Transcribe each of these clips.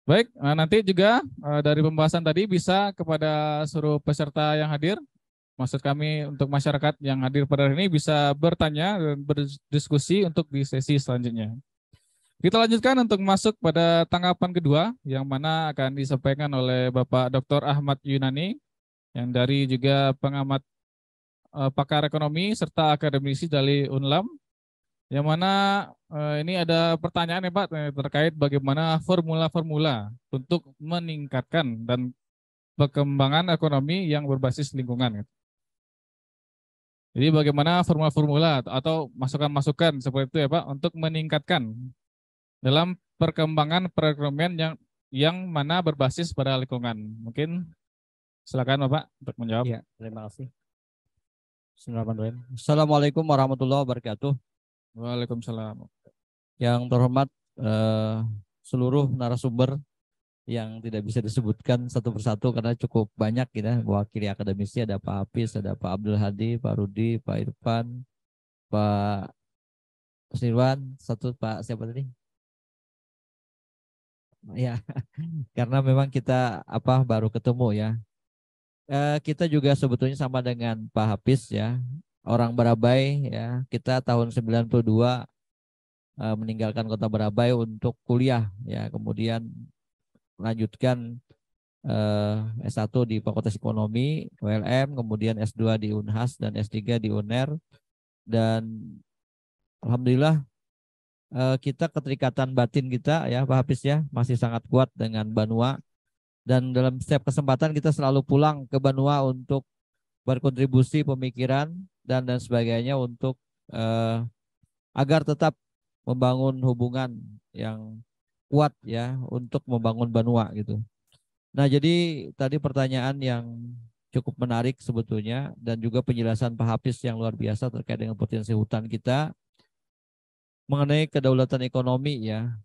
Baik, nanti juga dari pembahasan tadi bisa kepada seluruh peserta yang hadir, maksud kami untuk masyarakat yang hadir pada hari ini bisa bertanya dan berdiskusi untuk di sesi selanjutnya. Kita lanjutkan untuk masuk pada tanggapan kedua yang mana akan disampaikan oleh Bapak Dr. Ahmad Yunani yang dari juga pengamat pakar ekonomi serta akademisi dari UNLAM, yang mana ini ada pertanyaan ya Pak terkait bagaimana formula-formula untuk meningkatkan dan perkembangan ekonomi yang berbasis lingkungan. Jadi bagaimana formula-formula atau masukan-masukan seperti itu ya Pak untuk meningkatkan dalam perkembangan perekonomian yang mana berbasis pada lingkungan. Mungkin silakan Bapak untuk menjawab. Ya, terima kasih. Bismillahirrahmanirrahim. Assalamualaikum warahmatullahi wabarakatuh. Waalaikumsalam. Yang terhormat seluruh narasumber yang tidak bisa disebutkan satu persatu karena cukup banyak kita mewakili akademisi, ada Pak Hafiz, ada Pak Abdul Hadi, Pak Rudi, Pak Irfan, Pak Sirwan, satu Pak siapa tadi? Ya, karena memang kita baru ketemu ya. Kita juga sebetulnya sama dengan Pak Hafiz ya, orang Barabai ya. Kita tahun 92 meninggalkan kota Barabai untuk kuliah ya, kemudian melanjutkan S1 di Fakultas Ekonomi ULM, kemudian S2 di Unhas dan S3 di UNER, dan alhamdulillah kita keterikatan batin kita ya Pak Hafiz ya masih sangat kuat dengan Banua, dan dalam setiap kesempatan kita selalu pulang ke Banua untuk berkontribusi pemikiran dan sebagainya untuk agar tetap membangun hubungan yang kuat ya untuk membangun Banua gitu. Nah, jadi tadi pertanyaan yang cukup menarik sebetulnya dan juga penjelasan Pak Hafiz yang luar biasa terkait dengan potensi hutan kita mengenai kedaulatan ekonomi ya,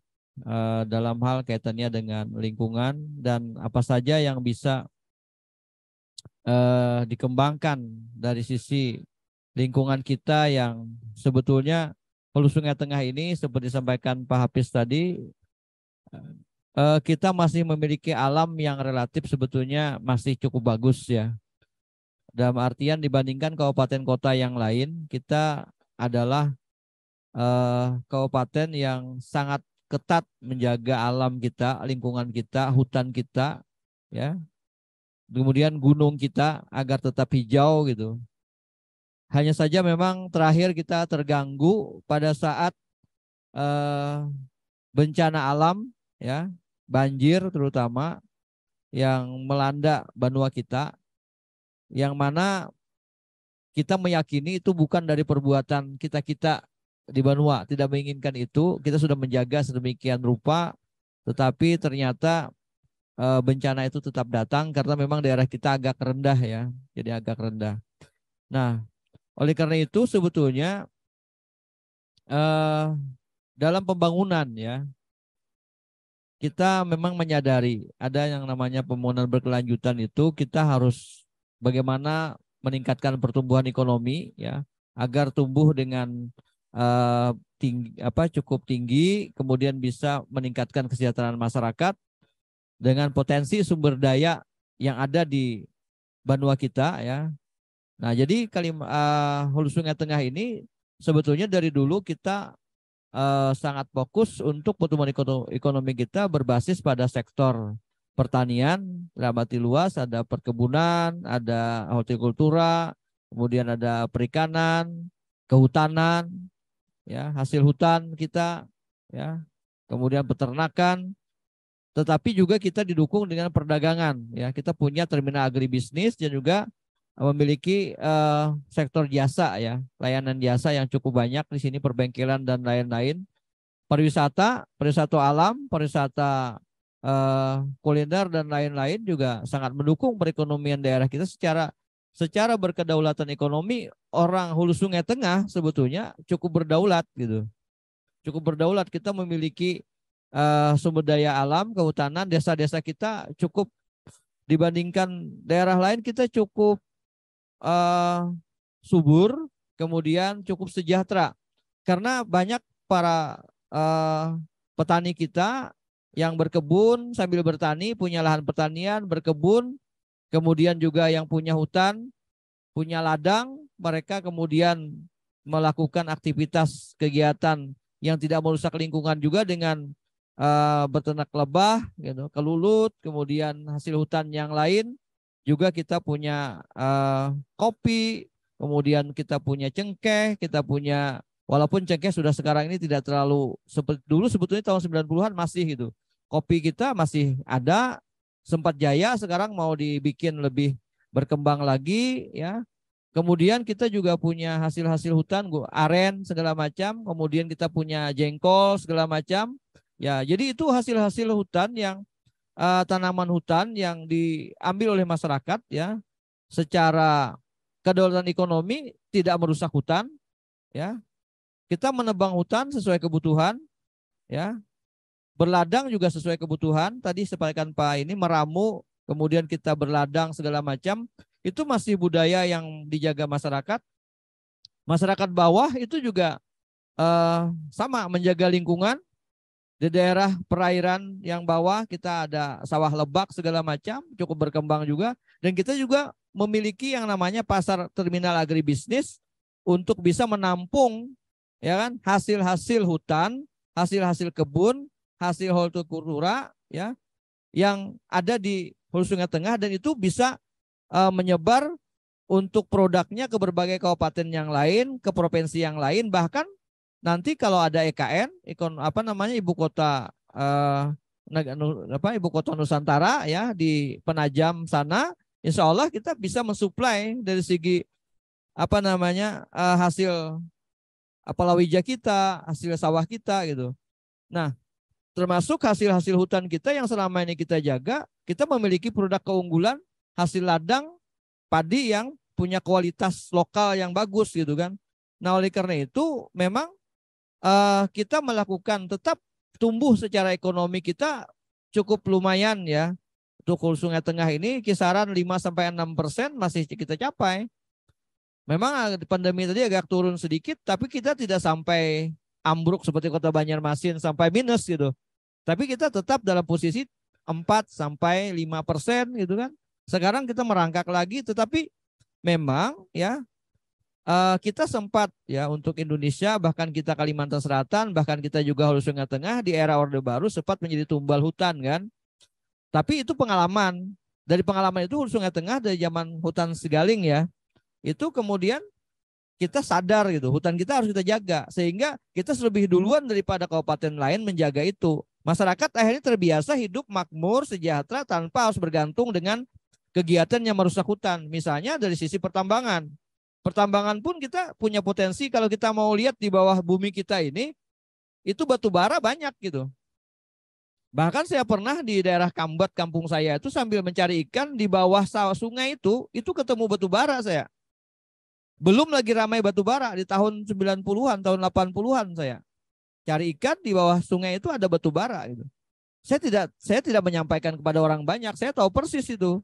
dalam hal kaitannya dengan lingkungan dan apa saja yang bisa dikembangkan dari sisi lingkungan kita yang sebetulnya Hulu Sungai Tengah ini seperti disampaikan Pak Hafiz tadi, kita masih memiliki alam yang relatif sebetulnya masih cukup bagus ya. Dalam artian dibandingkan kabupaten kota yang lain, kita adalah kabupaten yang sangat ketat menjaga alam kita, lingkungan kita, hutan kita, ya. Kemudian gunung kita agar tetap hijau gitu. Hanya saja memang terakhir kita terganggu pada saat bencana alam, ya, banjir terutama yang melanda Banua kita, yang mana kita meyakini itu bukan dari perbuatan kita-kita di Banua, tidak menginginkan itu, kita sudah menjaga sedemikian rupa, tetapi ternyata bencana itu tetap datang karena memang daerah kita agak rendah ya, jadi agak rendah. Nah, oleh karena itu sebetulnya dalam pembangunan ya, kita memang menyadari ada yang namanya pembangunan berkelanjutan itu kita harus bagaimana meningkatkan pertumbuhan ekonomi ya agar tumbuh dengan cukup tinggi, kemudian bisa meningkatkan kesejahteraan masyarakat dengan potensi sumber daya yang ada di Banua kita ya. Nah, jadi Hulu Sungai Tengah ini sebetulnya dari dulu kita sangat fokus untuk pertumbuhan ekonomi kita berbasis pada sektor pertanian, dalam arti luas, ada perkebunan, ada hortikultura, kemudian ada perikanan, kehutanan, ya hasil hutan kita, ya, kemudian peternakan, tetapi juga kita didukung dengan perdagangan, ya kita punya terminal agribisnis dan juga memiliki sektor jasa ya, layanan jasa yang cukup banyak di sini, perbengkelan dan lain-lain, pariwisata alam, pariwisata kuliner dan lain-lain juga sangat mendukung perekonomian daerah kita secara berkedaulatan ekonomi. Orang Hulu Sungai Tengah sebetulnya cukup berdaulat gitu, cukup berdaulat. Kita memiliki sumber daya alam, kehutanan, desa-desa kita cukup dibandingkan daerah lain kita cukup subur, kemudian cukup sejahtera karena banyak para petani kita yang berkebun sambil bertani, punya lahan pertanian, berkebun, kemudian juga yang punya hutan, punya ladang, mereka kemudian melakukan aktivitas kegiatan yang tidak merusak lingkungan juga dengan beternak lebah, gitu, kelulut, kemudian hasil hutan yang lain. Juga kita punya kopi, kemudian kita punya cengkeh, kita punya, walaupun cengkeh sudah sekarang ini tidak terlalu seperti dulu, sebetulnya tahun 90-an masih gitu. Kopi kita masih ada, sempat jaya, sekarang mau dibikin lebih berkembang lagi ya. Kemudian kita juga punya hasil-hasil hutan, aren segala macam. Kemudian kita punya jengkol segala macam. Ya, jadi itu hasil-hasil hutan yang tanaman hutan yang diambil oleh masyarakat ya, secara kedaulatan ekonomi, tidak merusak hutan ya. Kita menebang hutan sesuai kebutuhan ya. Berladang juga sesuai kebutuhan. Tadi sampaikan Pak ini meramu, kemudian kita berladang segala macam. Itu masih budaya yang dijaga masyarakat. Masyarakat bawah itu juga sama menjaga lingkungan. Di daerah perairan yang bawah kita ada sawah lebak segala macam, cukup berkembang juga. Dan kita juga memiliki yang namanya pasar terminal agribisnis untuk bisa menampung ya kan, hasil-hasil hutan, hasil-hasil kebun, hasil hortikultura ya, yang ada di Hulu Sungai Tengah, dan itu bisa menyebar untuk produknya ke berbagai kabupaten yang lain, ke provinsi yang lain, bahkan nanti kalau ada EKN, ibu kota ibu kota Nusantara ya di Penajam sana, insya Allah kita bisa mensuplai dari segi hasil palawija kita, hasil sawah kita gitu. Nah, termasuk hasil-hasil hutan kita yang selama ini kita jaga, kita memiliki produk keunggulan, hasil ladang padi yang punya kualitas lokal yang bagus gitu kan. Nah, oleh karena itu memang kita melakukan tetap tumbuh secara ekonomi kita cukup lumayan ya. Untuk Hulu Sungai Tengah ini kisaran 5-6% masih kita capai. Memang pandemi tadi agak turun sedikit, tapi kita tidak sampai ambruk seperti Kota Banjarmasin sampai minus gitu. Tapi kita tetap dalam posisi 4-5% gitu kan. Sekarang kita merangkak lagi, tetapi memang ya kita sempat ya untuk Indonesia, bahkan kita Kalimantan Selatan, bahkan kita juga Hulu Sungai Tengah di era Orde Baru sempat menjadi tumbal hutan kan. Tapi itu pengalaman. Dari pengalaman itu Hulu Sungai Tengah dari zaman hutan Segaling ya, itu kemudian kita sadar gitu, hutan kita harus kita jaga. Sehingga kita lebih duluan daripada kabupaten lain menjaga itu. Masyarakat akhirnya terbiasa hidup makmur, sejahtera tanpa harus bergantung dengan kegiatan yang merusak hutan. Misalnya dari sisi pertambangan. Pertambangan pun kita punya potensi, kalau kita mau lihat di bawah bumi kita ini, itu batu bara banyak gitu. Bahkan saya pernah di daerah Kambat, kampung saya itu sambil mencari ikan di bawah sungai itu ketemu batu bara saya. Belum lagi ramai batu bara di tahun 90-an, tahun 80-an saya. Cari ikan di bawah sungai itu ada batu bara gitu. Saya tidak menyampaikan kepada orang banyak, saya tahu persis itu.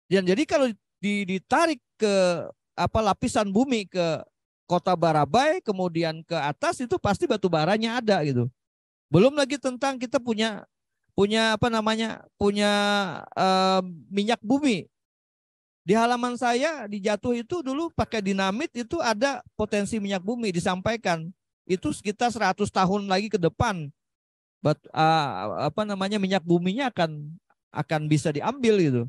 Dan jadi kalau ditarik ke lapisan bumi ke Kota Barabai, kemudian ke atas, itu pasti batu baranya ada gitu. Belum lagi tentang kita punya minyak bumi. Di halaman saya di Jatuh itu dulu pakai dinamit, itu ada potensi minyak bumi disampaikan. Itu sekitar 100 tahun lagi ke depan minyak buminya akan bisa diambil gitu.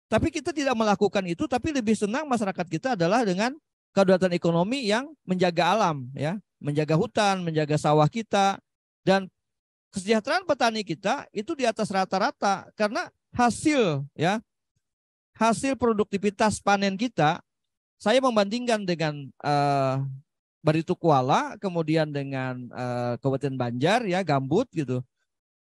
Tapi kita tidak melakukan itu, tapi lebih senang masyarakat kita adalah dengan kedaulatan ekonomi yang menjaga alam ya, menjaga hutan, menjaga sawah kita, dan kesejahteraan petani kita itu di atas rata-rata karena hasil produktivitas panen kita. Saya membandingkan dengan Barito Kuala, kemudian dengan Kabupaten Banjar ya, gambut gitu.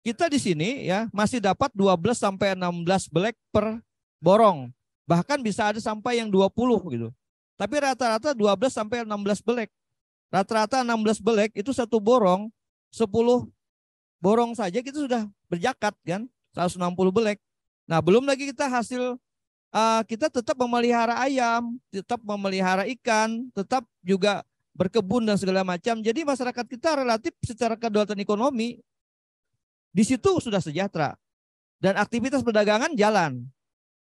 Kita di sini ya masih dapat 12-16 belek per borong. Bahkan bisa ada sampai yang 20 gitu. Tapi rata-rata 12-16 belek. Rata-rata 16 belek itu satu borong, 10 borong saja kita sudah berjakat kan, 160 belek. Nah, belum lagi kita hasil kita tetap memelihara ayam, tetap memelihara ikan, tetap juga berkebun dan segala macam. Jadi masyarakat kita relatif secara kedaulatan ekonomi di situ sudah sejahtera. Dan aktivitas perdagangan jalan.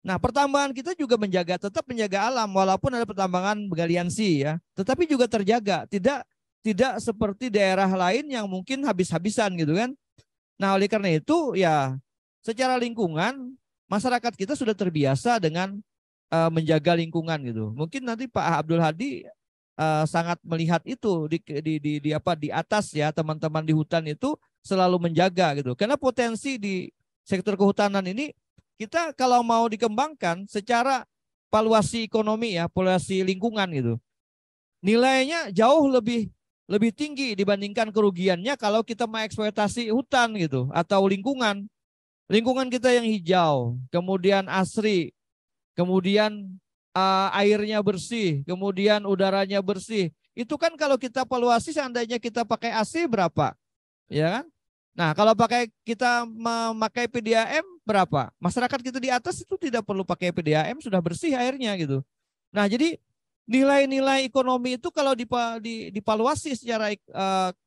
Nah, pertambangan kita juga tetap menjaga alam walaupun ada pertambangan bergaliansi ya, tetapi juga terjaga, tidak seperti daerah lain yang mungkin habis-habisan gitu kan. Nah, oleh karena itu ya secara lingkungan masyarakat kita sudah terbiasa dengan menjaga lingkungan gitu. Mungkin nanti Pak Abdul Hadi sangat melihat itu di atas ya, teman-teman di hutan itu selalu menjaga gitu. Karena potensi di sektor kehutanan ini kita kalau mau dikembangkan secara valuasi ekonomi ya, valuasi lingkungan gitu, nilainya jauh lebih tinggi dibandingkan kerugiannya kalau kita mengeksploitasi hutan gitu atau lingkungan. Lingkungan kita yang hijau, kemudian asri, kemudian airnya bersih, kemudian udaranya bersih. Itu kan kalau kita valuasi seandainya kita pakai AC berapa? Ya kan? Nah, kalau kita memakai PDAM berapa? Masyarakat kita di atas itu tidak perlu pakai PDAM, sudah bersih airnya gitu. Nah, jadi nilai-nilai ekonomi itu kalau divaluasi secara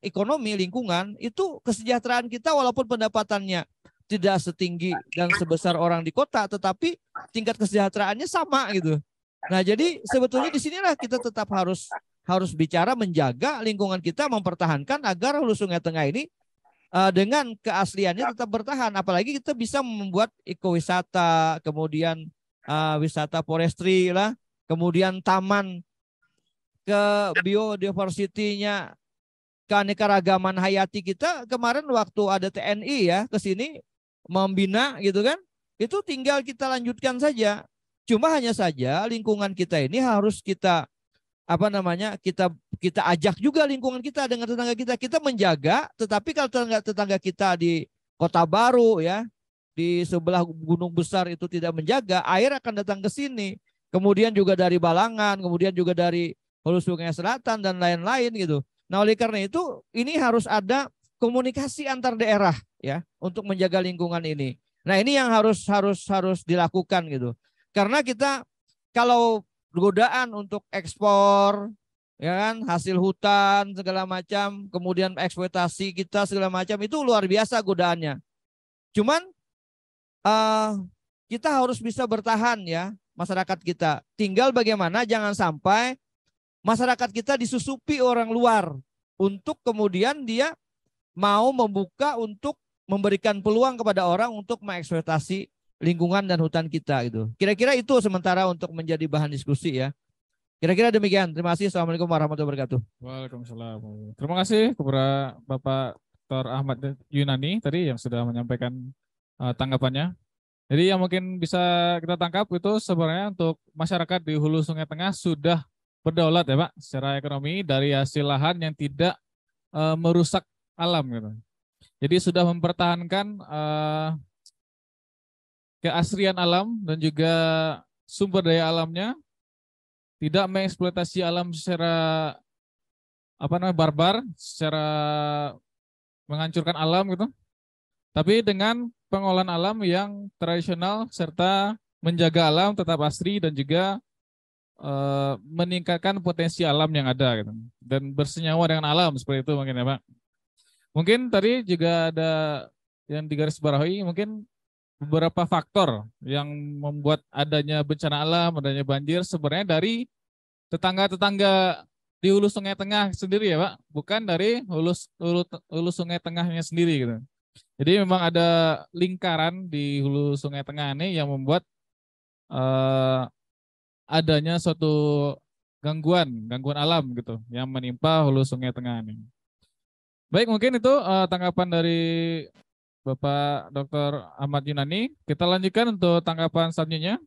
ekonomi lingkungan, itu kesejahteraan kita walaupun pendapatannya tidak setinggi dan sebesar orang di kota, tetapi tingkat kesejahteraannya sama gitu. Nah, jadi sebetulnya di sinilah kita tetap harus bicara menjaga lingkungan kita, mempertahankan agar Hulu Sungai Tengah ini dengan keasliannya tetap bertahan. Apalagi kita bisa membuat ekowisata, kemudian wisata forestry lah, kemudian taman ke biodiversity-nya, keanekaragaman hayati kita. Kemarin waktu ada TNI ya ke sini membina gitu kan, itu tinggal kita lanjutkan saja. Cuma hanya saja lingkungan kita ini harus kita kita ajak juga lingkungan kita dengan tetangga kita menjaga. Tetapi kalau tetangga kita di Kota Baru ya, di sebelah gunung besar itu tidak menjaga, air akan datang ke sini. Kemudian juga dari Balangan, kemudian juga dari Hulu Sungai Selatan dan lain-lain gitu. Nah, oleh karena itu ini harus ada komunikasi antar daerah ya untuk menjaga lingkungan ini. Nah, ini yang harus dilakukan gitu. Karena kita kalau godaan untuk ekspor ya kan, hasil hutan segala macam, kemudian eksploitasi kita segala macam, itu luar biasa godaannya. Cuman kita harus bisa bertahan ya, masyarakat kita. Tinggal bagaimana jangan sampai masyarakat kita disusupi orang luar untuk kemudian dia mau membuka untuk memberikan peluang kepada orang untuk mengeksploitasi lingkungan dan hutan kita gitu. Kira-kira itu sementara untuk menjadi bahan diskusi ya. Kira-kira demikian. Terima kasih. Assalamualaikum warahmatullahi wabarakatuh. Waalaikumsalam. Terima kasih kepada Bapak Dr. Ahmad Yunani tadi yang sudah menyampaikan tanggapannya. Jadi yang mungkin bisa kita tangkap itu sebenarnya untuk masyarakat di Hulu Sungai Tengah sudah berdaulat ya Pak secara ekonomi dari hasil lahan yang tidak merusak alam gitu. Jadi sudah mempertahankan keasrian alam dan juga sumber daya alamnya, tidak mengeksploitasi alam secara barbar, secara menghancurkan alam gitu. Tapi dengan pengolahan alam yang tradisional serta menjaga alam tetap asri dan juga meningkatkan potensi alam yang ada gitu. Dan bersenyawa dengan alam seperti itu mungkin ya Pak. Mungkin tadi juga ada yang digarisbawahi mungkin beberapa faktor yang membuat adanya bencana alam, adanya banjir sebenarnya dari tetangga-tetangga di Hulu Sungai Tengah sendiri ya Pak, bukan dari hulu Sungai Tengahnya sendiri gitu. Jadi memang ada lingkaran di Hulu Sungai Tengah ini yang membuat adanya suatu gangguan alam gitu yang menimpa Hulu Sungai Tengah ini. Baik, mungkin itu tanggapan dari Bapak Dr. Ahmad Yunani. Kita lanjutkan untuk tanggapan selanjutnya